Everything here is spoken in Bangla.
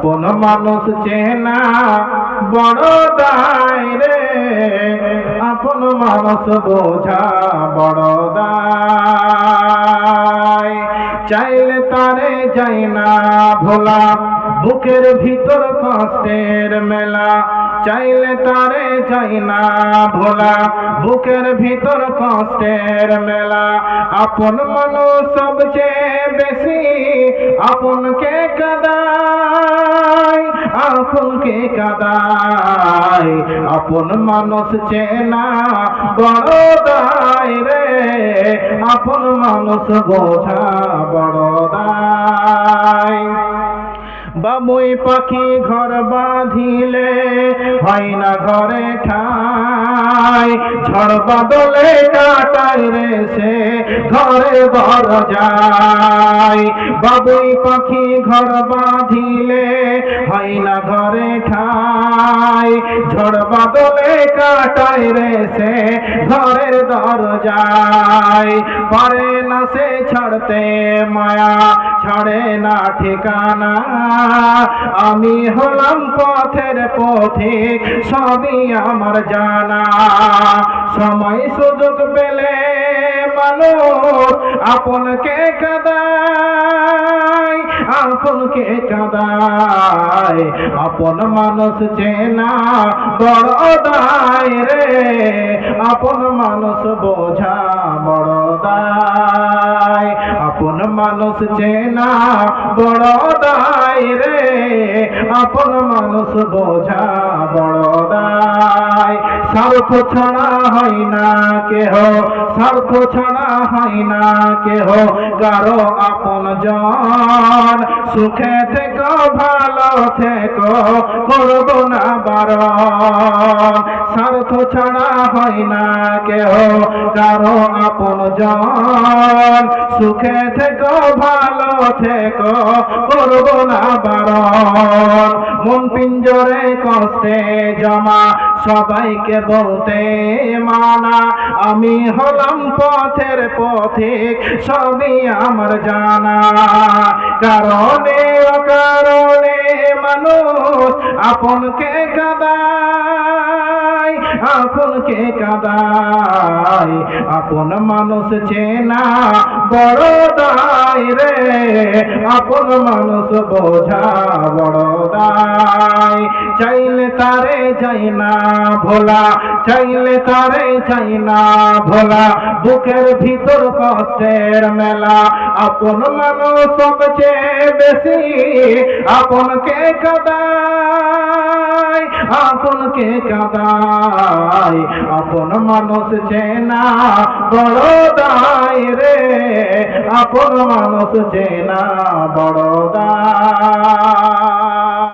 আপন মানুষ চেনা বড় দায় রে, আপন মানুষ বোঝা বড় দায়। চাইলে তারে যাই না ভোলা, বুকের ভিতর কষ্টের মেলা। চাইলে তারে যাই না ভোলা, বুকের ভিতর কষ্টের মেলা। আপন মানুষ সবচেয়ে বেশি আপনকে কাঁদায়, আপনকে কাঁদায়। আপন মানুষ চেনা বড় দায় রে, আপন মানুষ বোঝা বড় দায়। বাবুই পাখি ঘর বাঁধিলে হয় না ঘরে ঠাই, ঝড় বাদলে কাটায় রে সে ঘরে দরজায়। বাবুই পাখি ঘর বাঁধিলে হয় না ঘরে ঠাই, ঝড় বাদলে কাটায় রে সে ঘরের দরজায়। পারে না সে ছাড়তে মায়া, ছাড়ে না ঠিকানা। আমি হলাম পথের পথিক, সবই আমার জানা। সময় সুযোগ পেলে মানুষ আপনকে কাঁদায়, আপনকে কাঁদায়। আপন মানুষ চেনা বড় দায় রে, আপন মানুষ বোঝা বড় দায়। আপন মানুষ চেনা বড় দায় রে, আপন মানুষ বোঝা বড় দায়। স্বার্থ ছাড়া হয় না কেহ, স্বার্থ ছাড়া হয় না কেহ কারো আপন জন। সুখে থেকো ভালো থেকো করব না বারণ। স্বার্থ ছাড়া হয় না কেহ কারো আপন জন। সুখে থেকো ভালো থেকো করব না বারণ। মন পিঞ্জরে কষ্টে জমা, সবাইকে বলতে মানা। আমি হলাম পথের পথিক, সবই আমার জানা। কারণে অকারণে মানুষ আপনকে কাঁদায়, আপনকে কাঁদায়। আপন মানুষ চেনা বড় দায় রে, আপন মানুষ বোঝা বড় দায়। চাইলে তারে যাই না ভোলা, চাইলে তারে যাই না ভোলা, বুকের ভিতর কষ্টের মেলা। আপন মানুষ সবচেয়ে বেশি আপনকে কাঁদায়, আপনকে কাঁদায়। আপন মানুষ চেনা বড় দায় রে, আপন মানুষ চেনা বড় দায়।